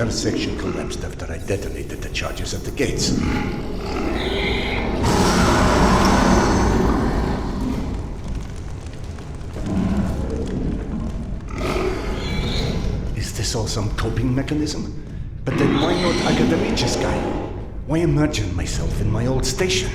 entire section collapsed after I detonated the charges at the gates. Is this all some coping mechanism? But then why not Academicis guy? Why imagine myself in my old station?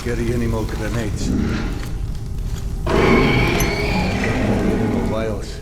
Carry any more grenades. Any more vials.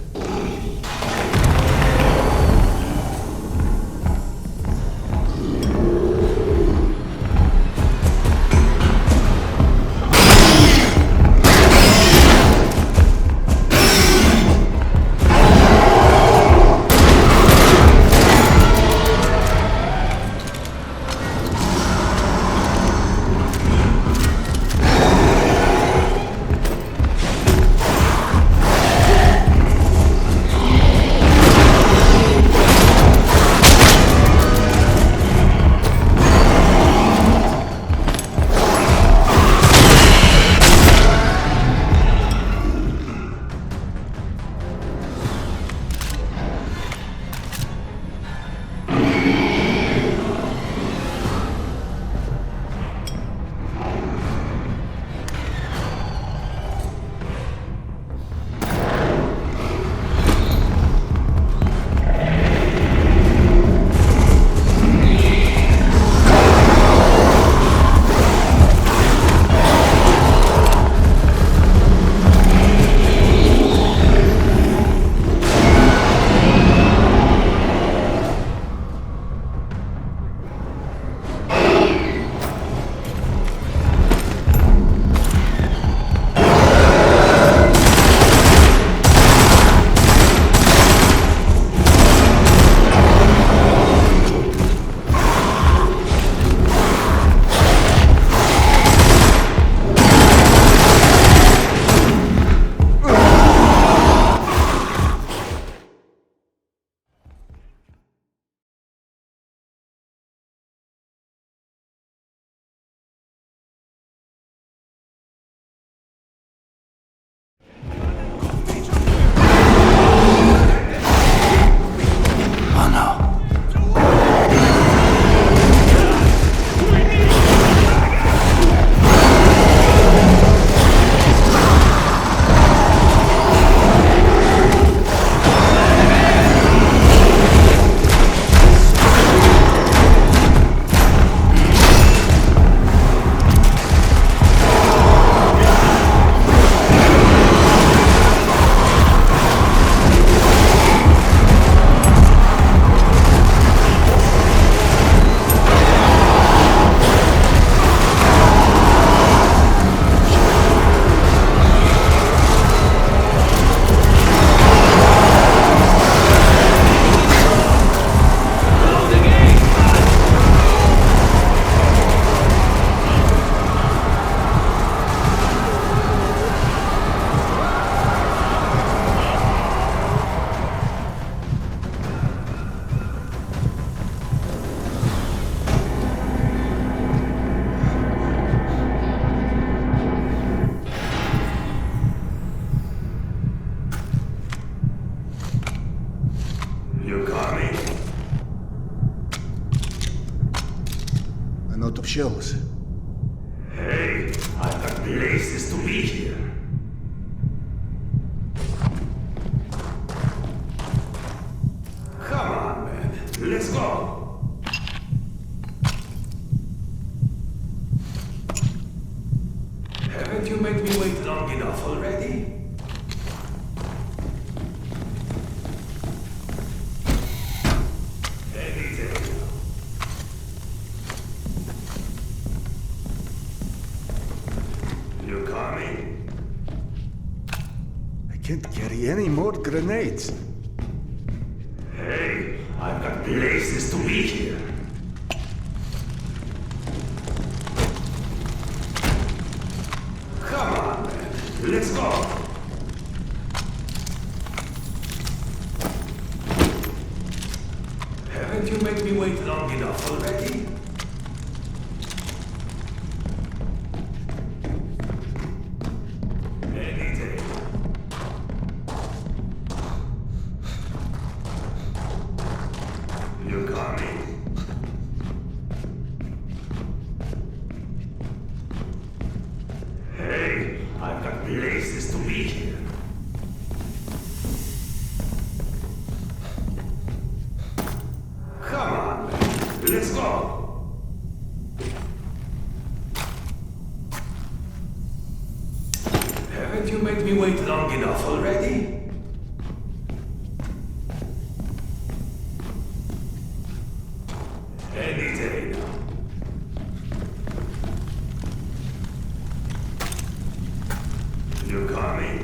and out of shells. Hey, I've got places to be here. Come on, man. Let's go. Haven't you made me wait long enough already? Any day. You coming? I can't carry any more grenades. Hey, I've got places to be here. Come on, man. Let's go. Haven't you made me wait long enough already? Any day. You coming? Hey, I've got places to be here. Come on, man. Let's go. Haven't you made me wait long enough already? Any day now. You coming?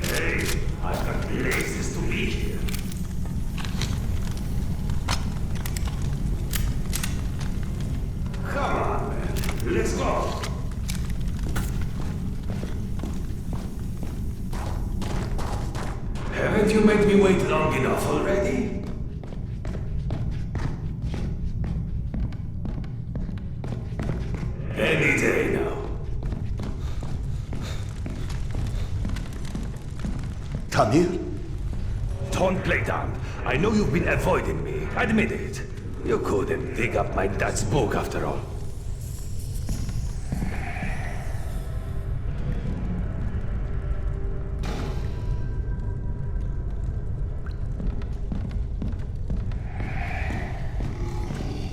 Hey, I've got places to be here. Come on, man. Let's go. Haven't you made me wait long enough already? Any day now. Tamir? Don't play dumb. I know you've been avoiding me. Admit it. You couldn't dig up my dad's book after all.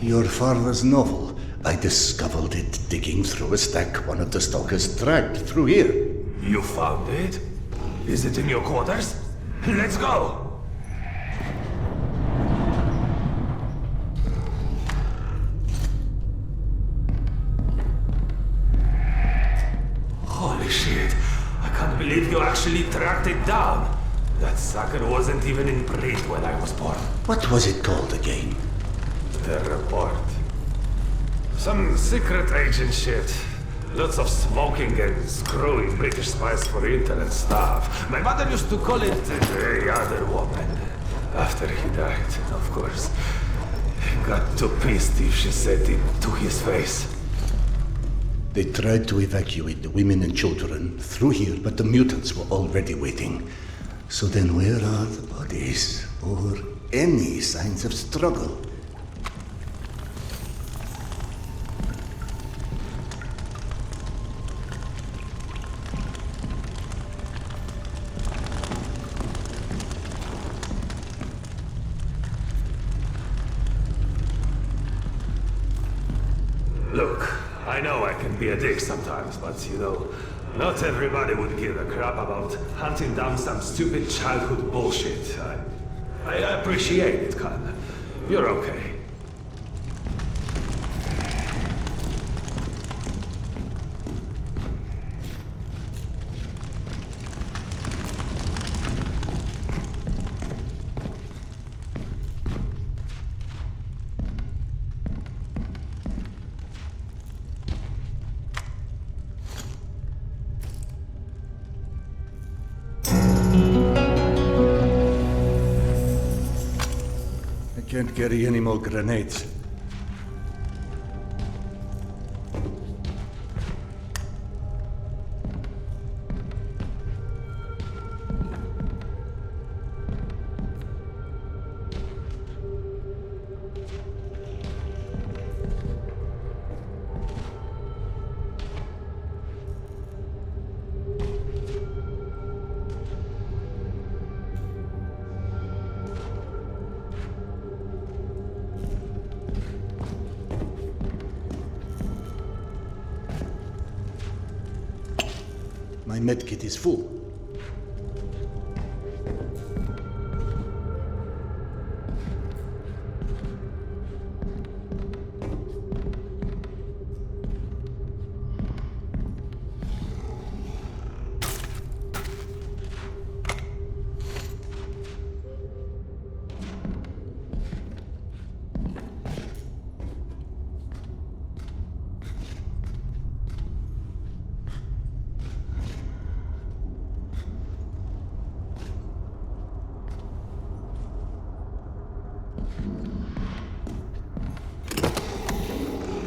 Your father's novel. I discovered it digging through a stack one of the stalkers dragged through here. You found it? Is it in your quarters? Let's go! Holy shit! I can't believe you actually tracked it down! That sucker wasn't even in print when I was born. What was it called again? The report. Some secret agent shit. Lots of smoking and screwing British spies for internet stuff. My mother used to call it the other woman. After he died, of course. Got too pissed if she said it to his face. They tried to evacuate the women and children through here, but the mutants were already waiting. So then where are the bodies? Or any signs of struggle? Look, I know I can be a dick sometimes, but you know, not everybody would give a crap about hunting down some stupid childhood bullshit. I appreciate it, Khan. You're okay. Can't carry any more grenades. My medkit is full.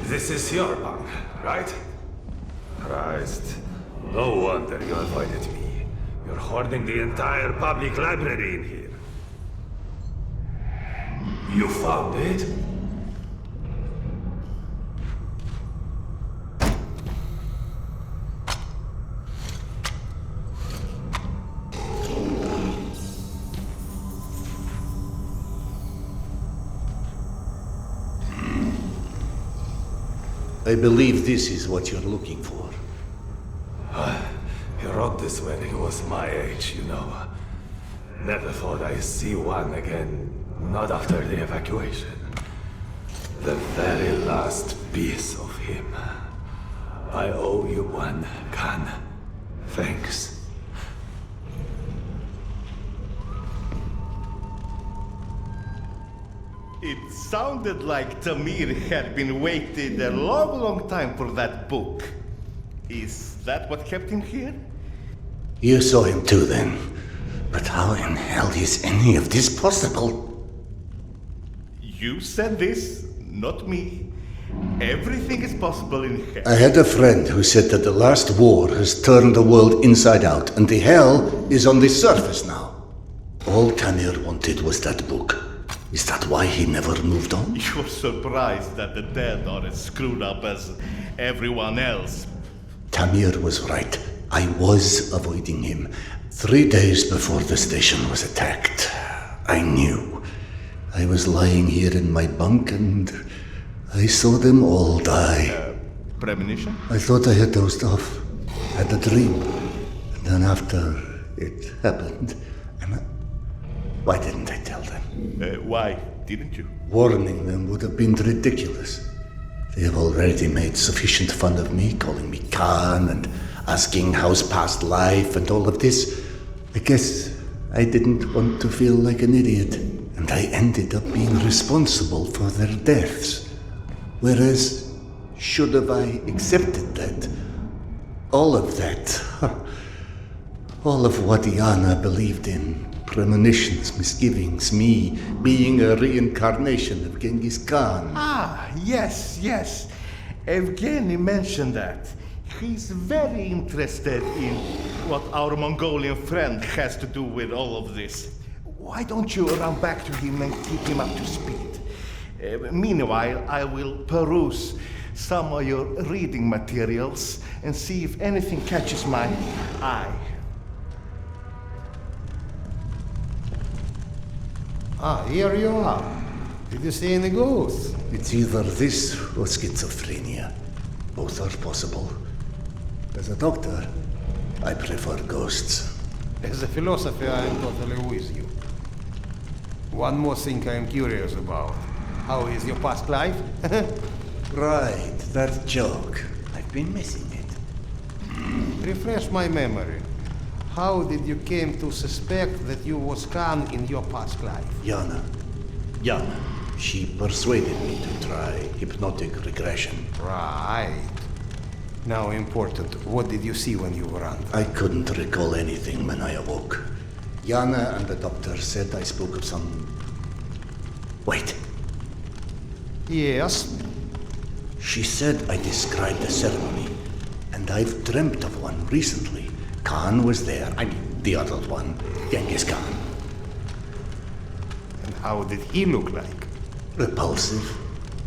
This is your bunk, right? Christ. No wonder you avoided me. You're hoarding the entire public library in here. You found it? I believe this is what you're looking for. He wrote this when he was my age, you know. Never thought I'd see one again. Not after the evacuation. The very last piece of him. I owe you one, Khan. Thanks. It sounded like Tamir had been waiting a long time for that book. Is that what kept him here? You saw him too then. But how in hell is any of this possible? You said this, not me. Everything is possible in hell. I had a friend who said that the last war has turned the world inside out, and the hell is on the surface now. All Tamir wanted was that book. Is that why he never moved on? You're surprised that the dead are as screwed up as everyone else. Tamir was right. I was avoiding him. 3 days before the station was attacked. I knew. I was lying here in my bunk and I saw them all die. Premonition? I thought I had dozed off. Had a dream. And then after it happened, why didn't I tell them? Why didn't you? Warning them would have been ridiculous. They have already made sufficient fun of me, calling me Khan and asking how's past life and all of this. I guess I didn't want to feel like an idiot, and I ended up being responsible for their deaths. Whereas, should have I accepted that? All of that. All of what Yana believed in. Premonitions, misgivings, me being a reincarnation of Genghis Khan. Ah, yes. Evgeny mentioned that. He's very interested in what our Mongolian friend has to do with all of this. Why don't you run back to him and keep him up to speed? Meanwhile, I will peruse some of your reading materials and see if anything catches my eye. Ah, here you are. Did you see any ghosts? It's either this or schizophrenia. Both are possible. As a doctor, I prefer ghosts. As a philosopher, I am totally with you. One more thing I am curious about. How is your past life? Right, that joke. I've been missing it. Refresh my memory. How did you came to suspect that you was Khan in your past life? Yana. She persuaded me to try hypnotic regression. Right. Now important, what did you see when you were under? I couldn't recall anything when I awoke. Yana and the doctor said I spoke of some... Wait. Yes. She said I described a ceremony, and I've dreamt of one recently. Khan was there. I mean, the other one, Genghis Khan. And how did he look like? Repulsive,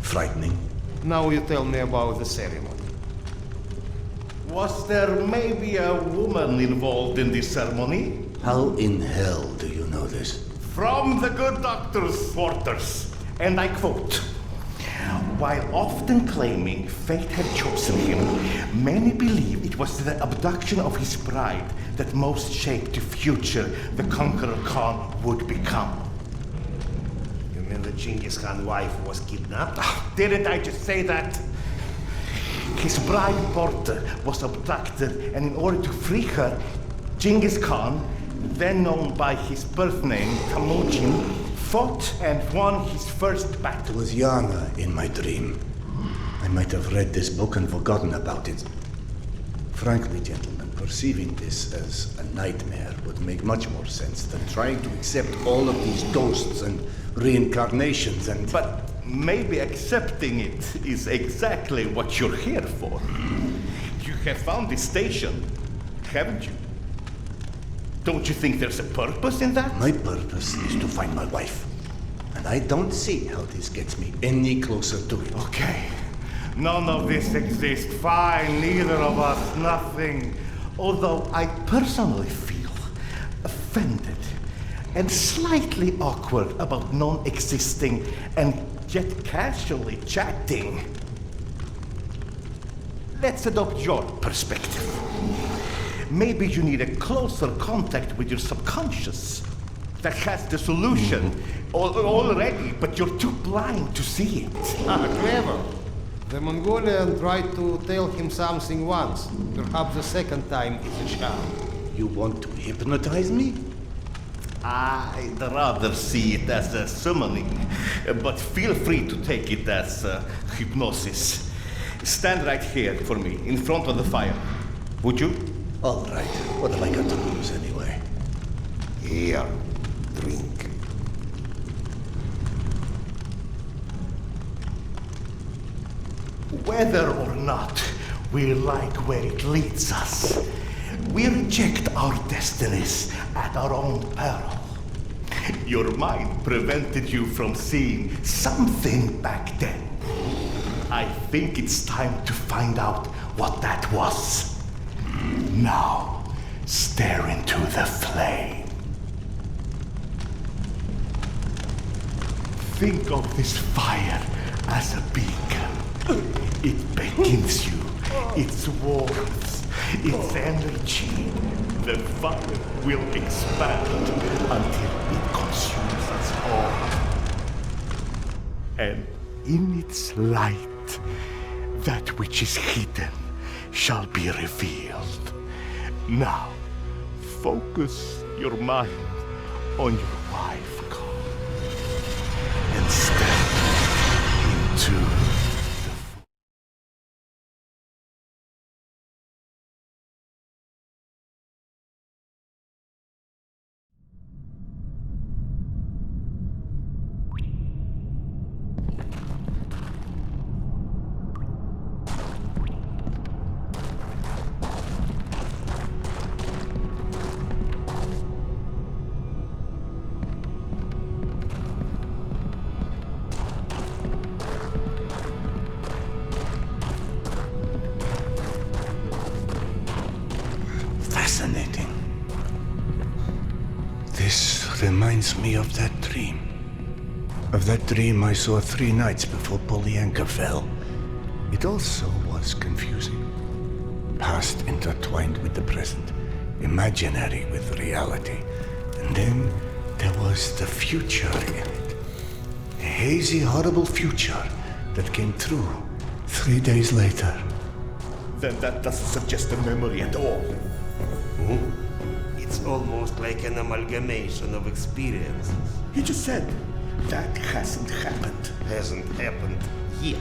frightening. Now you tell me about the ceremony. Was there maybe a woman involved in this ceremony? How in hell do you know this? From the good doctor's quarters, and I quote, While often claiming fate had chosen him, many believe it was the abduction of his bride that most shaped the future the Conqueror Khan would become. You mean the Genghis Khan wife was kidnapped? Didn't I just say that? His bride Porter was abducted, and in order to free her, Genghis Khan, then known by his birth name, Temujin, fought and won his first battle. It was Yana in my dream. I might have read this book and forgotten about it. Frankly, gentlemen, perceiving this as a nightmare would make much more sense than trying to accept all of these ghosts and reincarnations and... But maybe accepting it is exactly what you're here for. You have found this station, haven't you? Don't you think there's a purpose in that? My purpose is to find my wife. And I don't see how this gets me any closer to it. Okay. None of this exists. Fine, neither of us, nothing. Although I personally feel offended and slightly awkward about non-existing and yet casually chatting. Let's adopt your perspective. Maybe you need a closer contact with your subconscious that has the solution already, but you're too blind to see it. Clever. The Mongolian tried to tell him something once. Perhaps the second time is a charm. You want to hypnotize me? I'd rather see it as a summoning, but feel free to take it as hypnosis. Stand right here for me, in front of the fire. Would you? All right. What have I got to lose anyway? Here, drink. Whether or not we like where it leads us, we reject our destinies at our own peril. Your mind prevented you from seeing something back then. I think it's time to find out what that was. Now, stare into the flame. Think of this fire as a beacon. It beckons you, its warmth, its energy. The fire will expand until it consumes us all. And in its light, that which is hidden shall be revealed. Now, focus your mind on your wife, Carl, and step into fascinating. This reminds me of that dream. Of that dream I saw 3 nights before Polyanka fell. It also was confusing. Past intertwined with the present, imaginary with reality. And then there was the future in it. A hazy, horrible future that came true 3 days later. Then that doesn't suggest a memory at all. It's almost like an amalgamation of experiences. He just said that hasn't happened. Hasn't happened yet.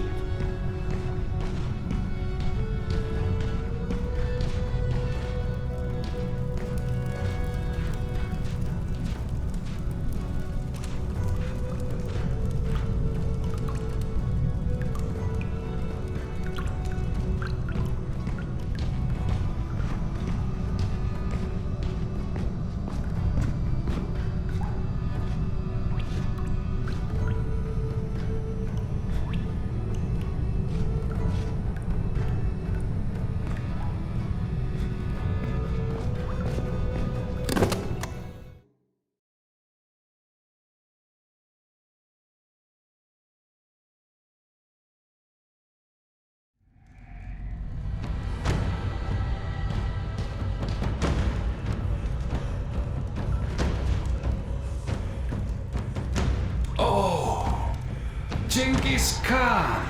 Genghis Khan,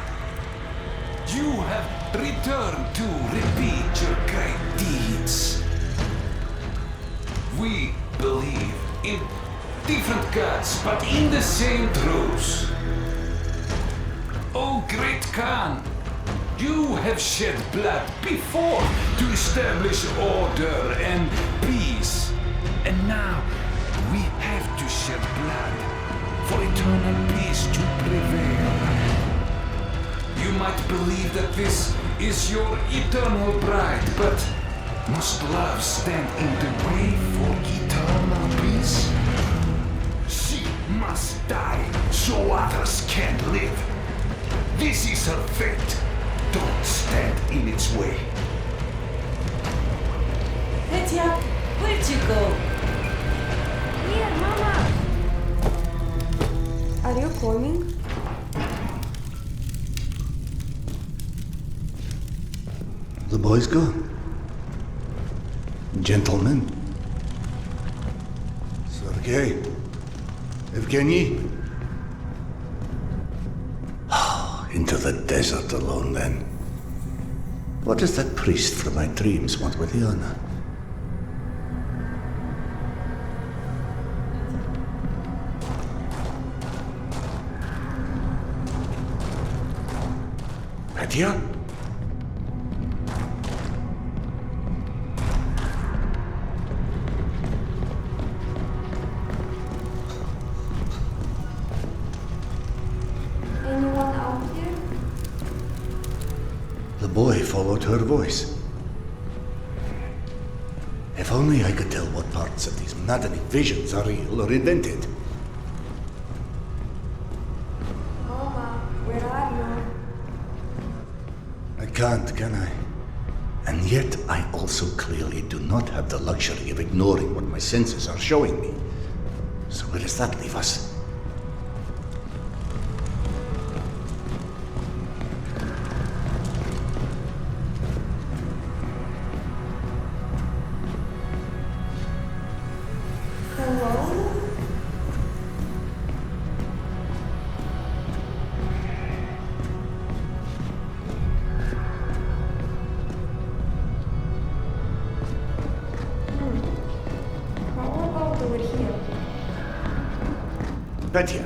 you have returned to repeat your great deeds. We believe in different gods, but in the same truths. Oh, great Khan, you have shed blood before to establish order and peace. And now we have to shed blood for eternal peace to prevail. You might believe that this is your eternal bride, but must love stand in the way for eternal peace? She must die so others can live. This is her fate. Don't stand in its way. Petya, where'd you go? Here, Mama! Are you coming? The boys go. Gentlemen. Sergei. Evgeny. Into the desert alone, then. What does that priest from my dreams want with Yana? Petya? Anyone out here? The boy followed her voice. If only I could tell what parts of these maddening visions are real or invented. Mama, where are you? I can't, can I? And yet I also clearly do not have the luxury of ignoring what my senses are showing me. So where does that leave us? Hello? How about over here? Petya.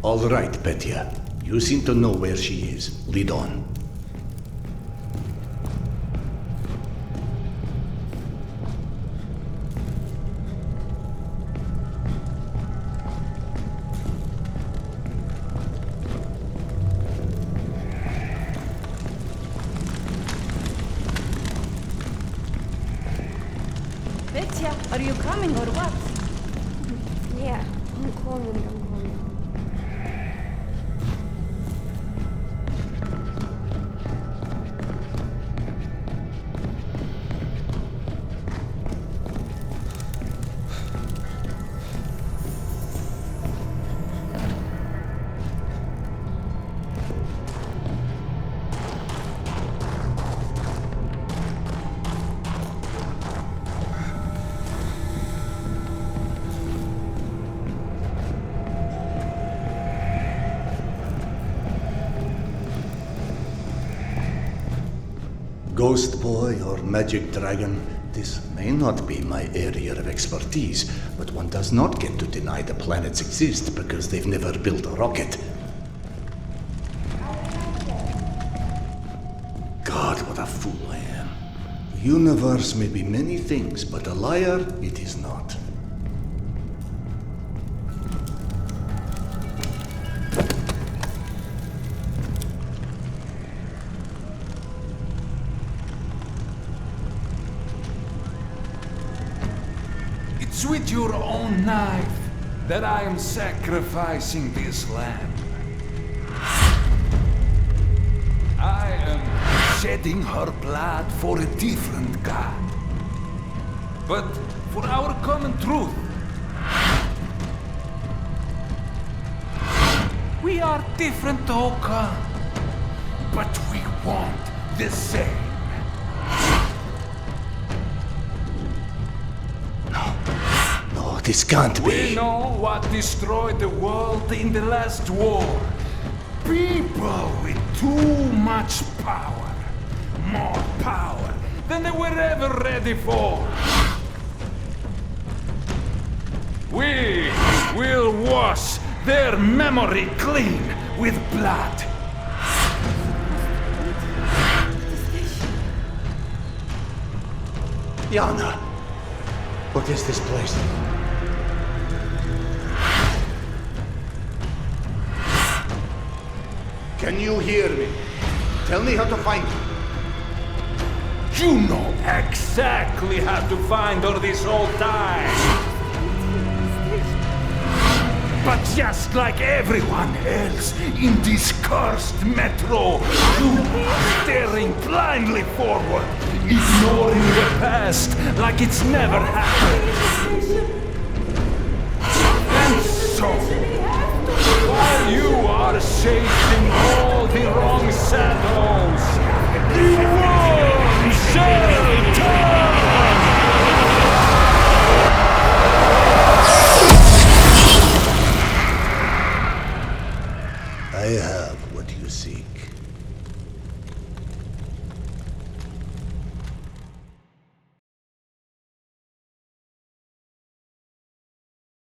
All right, Petya. You seem to know where she is. Lead on. Petya, are you coming or what? Yeah, I'm coming. Ghost boy or magic dragon, this may not be my area of expertise, but one does not get to deny the planets exist because they've never built a rocket. God, what a fool I am. The universe may be many things, but a liar it is not. It's with your own knife that I am sacrificing this lamb. I am shedding her blood for a different god. But for our common truth, We are different, Oka. But we want the same. No, this can't We be. know what destroyed the world in the last war. People with too much power. More power than they were ever ready for. We will wash their memory clean with blood. Yana, what is this place? Can you hear me? Tell me how to find you. You know exactly how to find her this whole time. But just like everyone else in this cursed metro, you are staring blindly forward, ignoring the past like it's never happened. And so, while you are chasing all the wrong shadows, the world shall turn! I have what you seek.